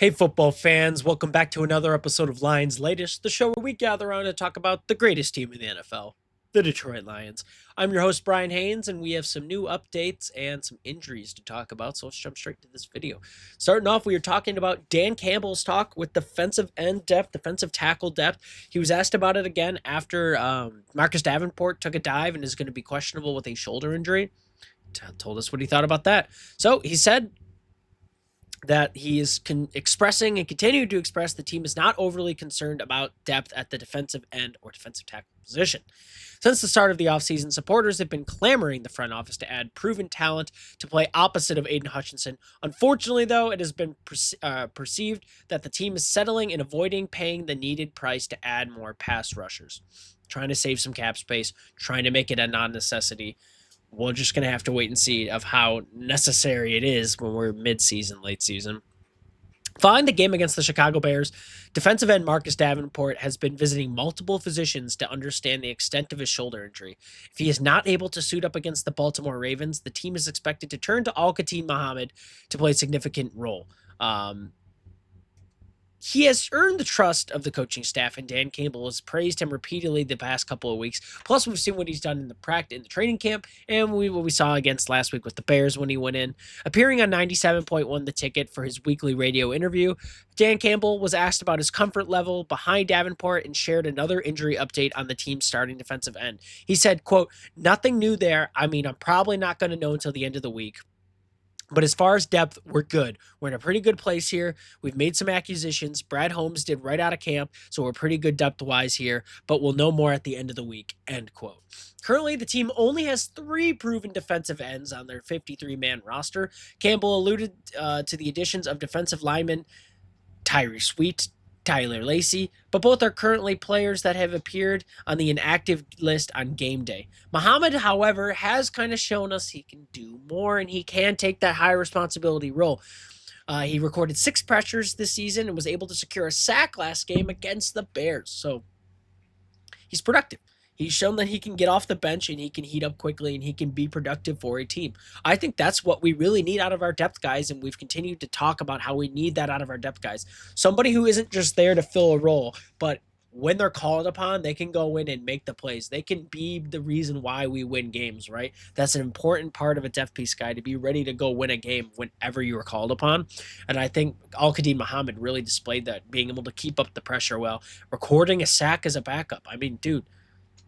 Hey, football fans, welcome back to another episode of Lions Latest, the show where we gather around to talk about the greatest team in the NFL, the Detroit Lions. I'm your host, Bryan Hanes, and we have some new updates and some injuries to talk about, so let's jump straight to this video. Starting off, we are talking about Dan Campbell's talk with defensive end depth, defensive tackle depth. He was asked about it again after Marcus Davenport took a dive and is going to be questionable with a shoulder injury. Told us what he thought about that. So he said that he is expressing and continuing to express the team is not overly concerned about depth at the defensive end or defensive tackle position. Since the start of the offseason, supporters have been clamoring the front office to add proven talent to play opposite of Aiden Hutchinson. Unfortunately, though, it has been perceived that the team is settling and avoiding paying the needed price to add more pass rushers, trying to save some cap space, trying to make it a non-necessity. We're just going to have to wait and see of how necessary it is when we're mid-season, late season. Following the game against the Chicago Bears, defensive end Marcus Davenport has been visiting multiple physicians to understand the extent of his shoulder injury. If he is not able to suit up against the Baltimore Ravens, the team is expected to turn to Al-Qatim Muhammad to play a significant role. He has earned the trust of the coaching staff, and Dan Campbell has praised him repeatedly the past couple of weeks. Plus, we've seen what he's done in the training camp, and what we saw against last week with the Bears when he went in. Appearing on 97.1 The Ticket for his weekly radio interview, Dan Campbell was asked about his comfort level behind Davenport and shared another injury update on the team's starting defensive end. He said, quote, "Nothing new there. I mean, I'm probably not going to know until the end of the week. But as far as depth, we're good. We're in a pretty good place here. We've made some acquisitions. Brad Holmes did right out of camp, so we're pretty good depth-wise here, but we'll know more at the end of the week," end quote. Currently, the team only has 3 proven defensive ends on their 53-man roster. Campbell alluded to the additions of defensive linemen Tyree Sweet, Tyler Lacey, but both are currently players that have appeared on the inactive list on game day. Muhammad, however, has kind of shown us he can do more and he can take that high responsibility role. He recorded 6 pressures this season and was able to secure a sack last game against the Bears. So he's productive. He's shown that he can get off the bench and he can heat up quickly and he can be productive for a team. I think that's what we really need out of our depth guys, and we've continued to talk about how we need that out of our depth guys. Somebody who isn't just there to fill a role, but when they're called upon, they can go in and make the plays. They can be the reason why we win games, right? That's an important part of a depth piece guy, to be ready to go win a game whenever you are called upon. And I think Al-Qadim Muhammad really displayed that, being able to keep up the pressure well, recording a sack as a backup. I mean, dude,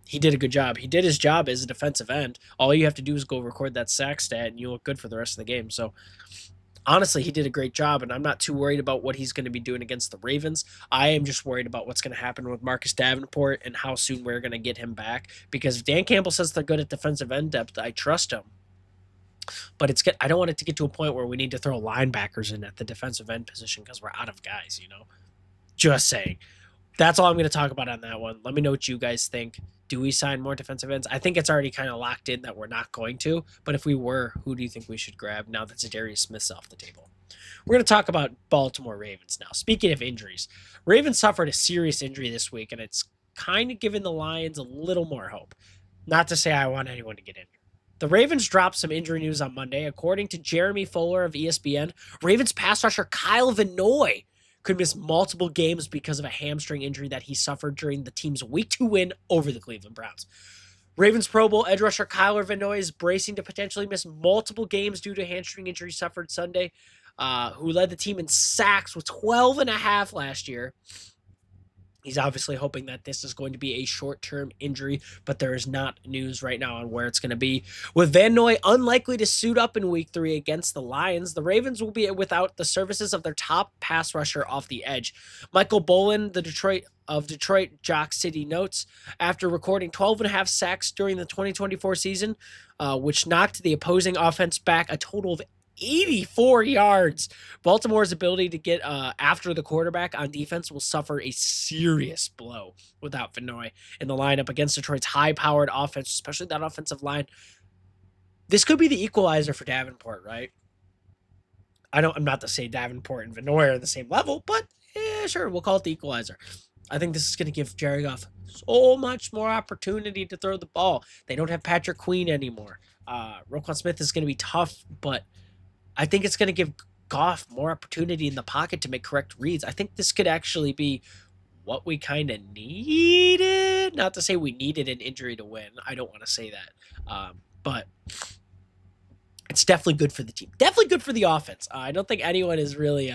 he did a good job. He did his job as a defensive end. All you have to do is go record that sack stat, and you look good for the rest of the game. So, honestly, he did a great job, and I'm not too worried about what he's going to be doing against the Ravens. I am just worried about what's going to happen with Marcus Davenport and how soon we're going to get him back. Because if Dan Campbell says they're good at defensive end depth, I trust him. But I don't want it to get to a point where we need to throw linebackers in at the defensive end position because we're out of guys, Just saying. That's all I'm going to talk about on that one. Let me know what you guys think. Do we sign more defensive ends? I think it's already kind of locked in that we're not going to. But if we were, who do you think we should grab now that Zadarius Smith's off the table? We're going to talk about Baltimore Ravens now. Speaking of injuries, Ravens suffered a serious injury this week, and it's kind of given the Lions a little more hope. Not to say I want anyone to get injured. The Ravens dropped some injury news on Monday. According to Jeremy Fuller of ESPN, Ravens pass rusher Kyle Vanoy could miss multiple games because of a hamstring injury that he suffered during the team's Week 2 win over the Cleveland Browns. Ravens Pro Bowl edge rusher Kyler Vanoy is bracing to potentially miss multiple games due to hamstring injury suffered Sunday, who led the team in sacks with 12 and a half last year. He's obviously hoping that this is going to be a short-term injury, but there is not news right now on where it's going to be. With Van Noy unlikely to suit up in Week 3 against the Lions, the Ravens will be without the services of their top pass rusher off the edge. Michael Bolin, the Detroit Jock City notes, after recording 12 and a half sacks during the 2024 season, which knocked the opposing offense back a total of 84 yards. Baltimore's ability to get after the quarterback on defense will suffer a serious blow without Vanoy in the lineup against Detroit's high-powered offense, especially that offensive line. This could be the equalizer for Davenport, right? I'm not to say Davenport and Vanoy are the same level, but sure, we'll call it the equalizer. I think this is going to give Jared Goff so much more opportunity to throw the ball. They don't have Patrick Queen anymore. Roquan Smith is going to be tough, but I think it's going to give Goff more opportunity in the pocket to make correct reads. I think this could actually be what we kind of needed. Not to say we needed an injury to win. I don't want to say that. But it's definitely good for the team. Definitely good for the offense. I don't think anyone is really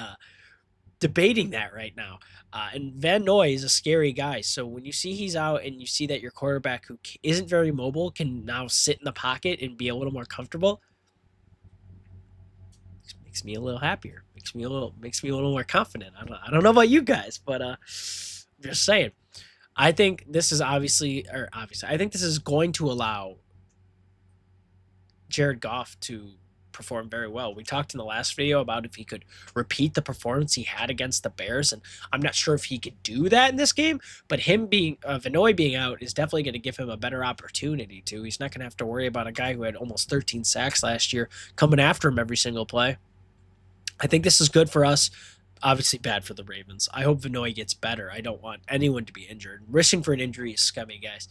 debating that right now. And Van Noy is a scary guy. So when you see he's out and you see that your quarterback, who isn't very mobile, can now sit in the pocket and be a little more comfortable, makes me a little happier. Makes me a little more confident. I don't know about you guys, but I'm just saying. I think this is I think this is going to allow Jared Goff to perform very well. We talked in the last video about if he could repeat the performance he had against the Bears, and I'm not sure if he could do that in this game, but him being Vanoy being out is definitely going to give him a better opportunity to. He's not going to have to worry about a guy who had almost 13 sacks last year coming after him every single play. I think this is good for us. Obviously bad for the Ravens. I hope Vanoy gets better. I don't want anyone to be injured. Risking for an injury is scummy, guys.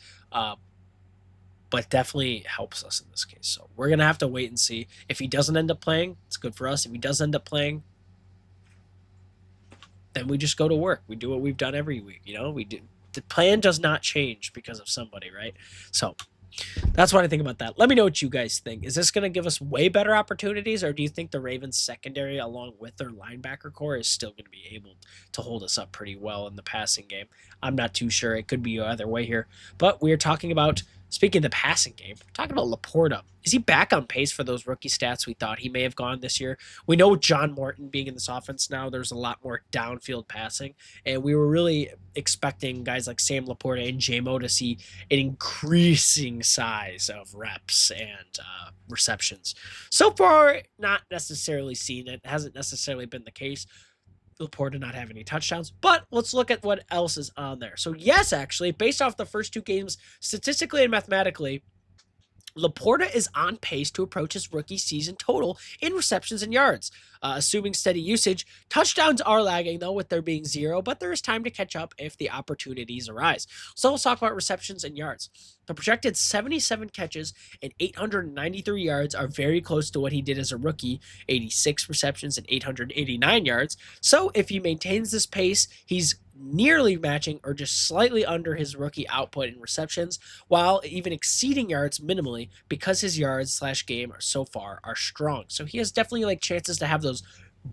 But definitely helps us in this case. So we're going to have to wait and see. If he doesn't end up playing, it's good for us. If he does end up playing, then we just go to work. We do what we've done every week. We do. The plan does not change because of somebody, right? So that's what I think about that. Let me know what you guys think. Is this going to give us way better opportunities, or do you think the Ravens secondary, along with their linebacker core, is still going to be able to hold us up pretty well in the passing game? I'm not too sure. It could be either way here. But we are talking about, speaking of the passing game, we're talking about Laporta. Is he back on pace for those rookie stats we thought he may have gone this year? We know John Morton being in this offense now, there's a lot more downfield passing, and we were really expecting guys like Sam Laporta and JMO to see an increasing size of reps and receptions. So far, not necessarily seen it. Hasn't necessarily been the case. Laporta not have any touchdowns, but let's look at what else is on there. So yes, actually, based off the first two games, statistically and mathematically, Laporta is on pace to approach his rookie season total in receptions and yards, assuming steady usage. Touchdowns are lagging, though, with there being 0, but there is time to catch up if the opportunities arise. So let's talk about receptions and yards. The projected 77 catches and 893 yards are very close to what he did as a rookie, 86 receptions and 889 yards. So if he maintains this pace, he's nearly matching or just slightly under his rookie output in receptions, while even exceeding yards minimally because his yards/game so far are strong. So he has definitely chances to have those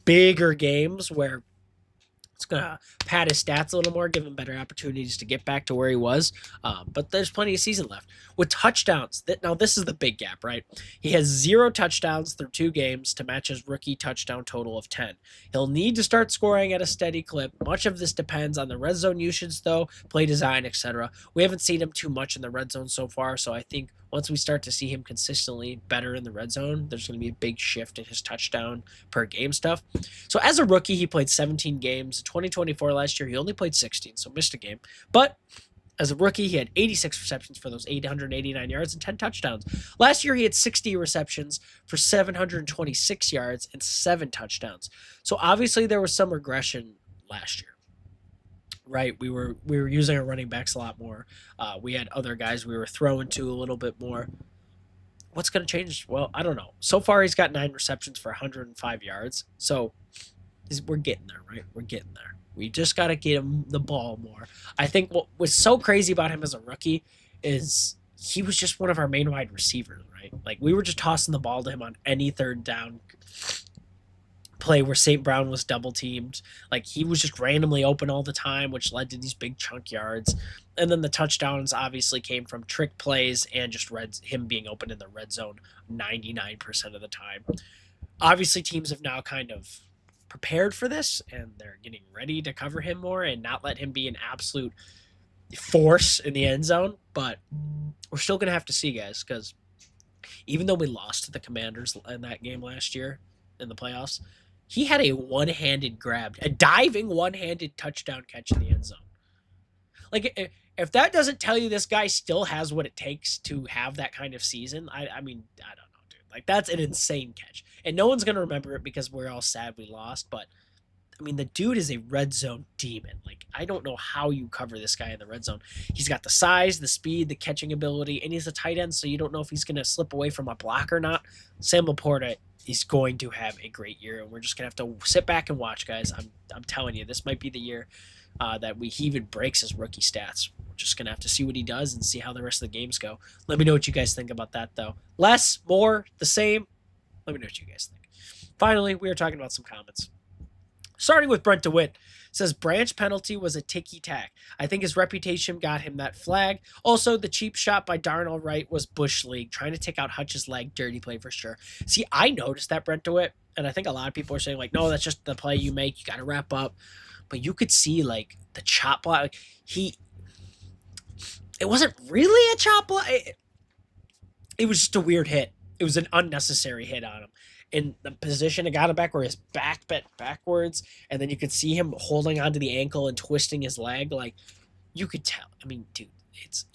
bigger games where it's going to pad his stats a little more, give him better opportunities to get back to where he was. But there's plenty of season left. With touchdowns, now this is the big gap, right? He has 0 touchdowns through 2 games to match his rookie touchdown total of 10. He'll need to start scoring at a steady clip. Much of this depends on the red zone usage, though, play design, etc. We haven't seen him too much in the red zone so far, so I think once we start to see him consistently better in the red zone, there's going to be a big shift in his touchdown per game stuff. So as a rookie, he played 17 games. In 2024 last year, he only played 16, so missed a game. But as a rookie, he had 86 receptions for those 889 yards and 10 touchdowns. Last year, he had 60 receptions for 726 yards and 7 touchdowns. So obviously, there was some regression last year. Right, we were using our running backs a lot more. We had other guys we were throwing to a little bit more. What's going to change? Well, I don't know. So far, he's got 9 receptions for 105 yards. So we're getting there, right? We're getting there. We just got to get him the ball more. I think what was so crazy about him as a rookie is he was just one of our main wide receivers, right? We were just tossing the ball to him on any third down play where St. Brown was double teamed. He was just randomly open all the time, which led to these big chunk yards. And then the touchdowns obviously came from trick plays and just him being open in the red zone 99% of the time. Obviously, teams have now kind of prepared for this, and they're getting ready to cover him more and not let him be an absolute force in the end zone. But we're still going to have to see, guys, because even though we lost to the Commanders in that game last year in the playoffs, he had a one-handed grab, a diving one-handed touchdown catch in the end zone. If that doesn't tell you this guy still has what it takes to have that kind of season, I mean, I don't know, dude. That's an insane catch. And no one's going to remember it because we're all sad we lost, but I mean, the dude is a red zone demon. I don't know how you cover this guy in the red zone. He's got the size, the speed, the catching ability, and he's a tight end, so you don't know if he's going to slip away from a block or not. Sam Laporta he's going to have a great year, and we're just gonna have to sit back and watch, guys. I'm telling you, this might be the year that he even breaks his rookie stats. We're just gonna have to see what he does and see how the rest of the games go. Let me know what you guys think about that, though. Less, more, the same. Let me know what you guys think. Finally, we are talking about some comments. Starting with Brent DeWitt, says Branch penalty was a ticky tack. I think his reputation got him that flag. Also, the cheap shot by Darnell Wright was Bush League, trying to take out Hutch's leg. Dirty play for sure. See, I noticed that, Brent DeWitt, and I think a lot of people are saying, like, no, that's just the play you make. You got to wrap up. But you could see, like, the chop block. Like, it wasn't really a chop block. It was just a weird hit. It was an unnecessary hit on him. In the position it got him back where his back bent backwards, and then you could see him holding onto the ankle and twisting his leg. Like, you could tell. I mean, dude,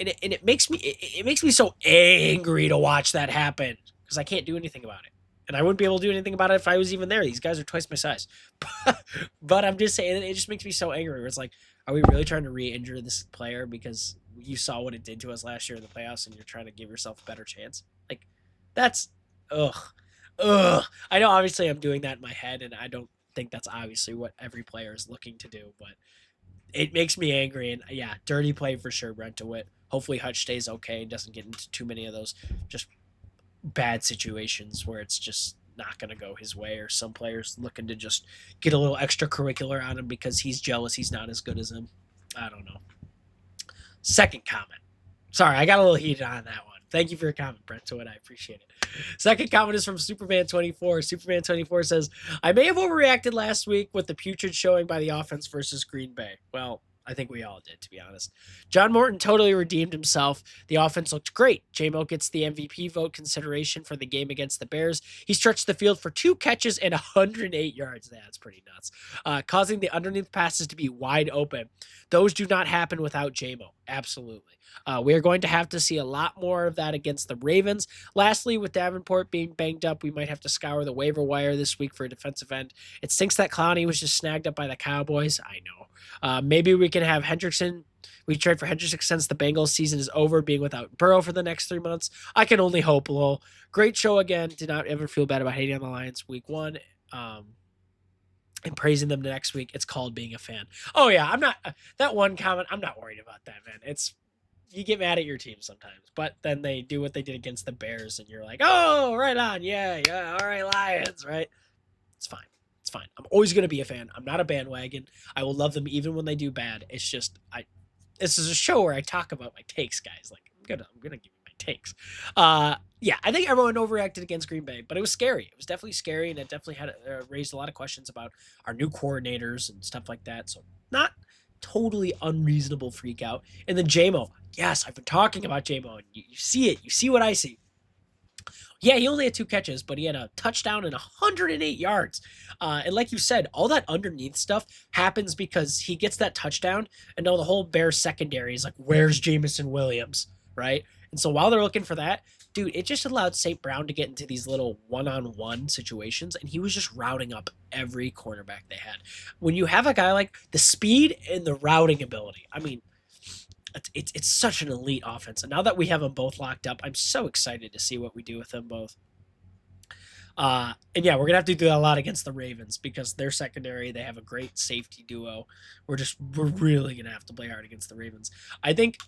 it makes me it makes me so angry to watch that happen because I can't do anything about it. And I wouldn't be able to do anything about it if I was even there. These guys are twice my size. But I'm just saying, it just makes me so angry. Where it's like, are we really trying to re-injure this player because you saw what it did to us last year in the playoffs and you're trying to give yourself a better chance? Like, that's ugh. Ugh. I know obviously I'm doing that in my head, and I don't think that's obviously what every player is looking to do, but it makes me angry. And yeah, dirty play for sure, Brent DeWitt. Hopefully Hutch stays okay and doesn't get into too many of those just bad situations where it's just not going to go his way, or some players looking to just get a little extracurricular on him because he's jealous he's not as good as him. I don't know. Second comment. Sorry, I got a little heated on that one. Thank you for your comment, Brent DeWitt. I appreciate it. Second comment is from Superman24. Superman24 says, I may have overreacted last week with the putrid showing by the offense versus Green Bay. Well, I think we all did, to be honest. John Morton totally redeemed himself. The offense looked great. J-Mo gets the MVP vote consideration for the game against the Bears. He stretched the field for 2 catches and 108 yards. That's pretty nuts. Causing the underneath passes to be wide open. Those do not happen without J-Mo. Absolutely. We are going to have to see a lot more of that against the Ravens. Lastly, with Davenport being banged up, we might have to scour the waiver wire this week for a defensive end. It stinks that Clowney was just snagged up by the Cowboys. I know. Maybe we can have Hendrickson. We trade for Hendrickson since the Bengals season is over, being without Burrow for the next 3 months. I can only hope, lol. Great show again. Did not ever feel bad about hating on the Lions week 1. And praising them next week. It's called being a fan. Oh yeah, I'm not that one comment. I'm not worried about that, man. It's, you get mad at your team sometimes, but then they do what they did against the Bears, and you're like, oh, right on, yeah, all right, Lions, right? It's fine. It's fine. I'm always gonna be a fan. I'm not a bandwagon. I will love them even when they do bad. It's just this is a show where I talk about my takes, guys. Like, I'm gonna give you my takes. Yeah, I think everyone overreacted against Green Bay, but it was scary. It was definitely scary, and it definitely had raised a lot of questions about our new coordinators and stuff like that. So not totally unreasonable freak out. And then J-Mo. Yes, I've been talking about J-Mo. You see it. You see what I see. Yeah, he only had 2 catches, but he had a touchdown and 108 yards. And like you said, all that underneath stuff happens because he gets that touchdown, and now the whole Bears secondary is like, where's Jamison Williams, right? And so while they're looking for that, dude, it just allowed St. Brown to get into these little one-on-one situations, and he was just routing up every cornerback they had. When you have a guy like the speed and the routing ability, I mean, it's such an elite offense. And now that we have them both locked up, I'm so excited to see what we do with them both. And yeah, we're gonna have to do that a lot against the Ravens because their secondary, they have a great safety duo. We're really gonna have to play hard against the Ravens. I think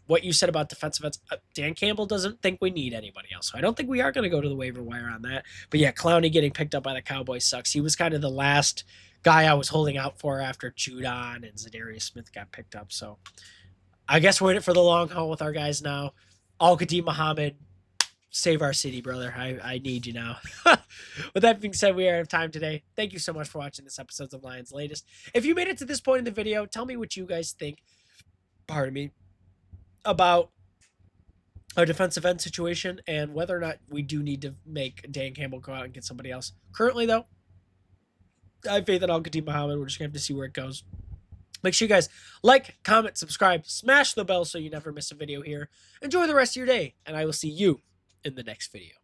what you said about defensive ends, Dan Campbell doesn't think we need anybody else. So I don't think we are going to go to the waiver wire on that. But yeah, Clowney getting picked up by the Cowboys sucks. He was kind of the last guy I was holding out for after Judon and Zadarius Smith got picked up. So I guess we're in it for the long haul with our guys now. Al-Qadim Muhammad, save our city, brother. I need you now. With that being said, we are out of time today. Thank you so much for watching this episode of Lions Latest. If you made it to this point in the video, tell me what you guys think. Pardon me. About our defensive end situation and whether or not we do need to make Dan Campbell go out and get somebody else. Currently, though, I have faith in Al-Qadim Muhammad. We're just going to have to see where it goes. Make sure you guys like, comment, subscribe, smash the bell so you never miss a video here. Enjoy the rest of your day, and I will see you in the next video.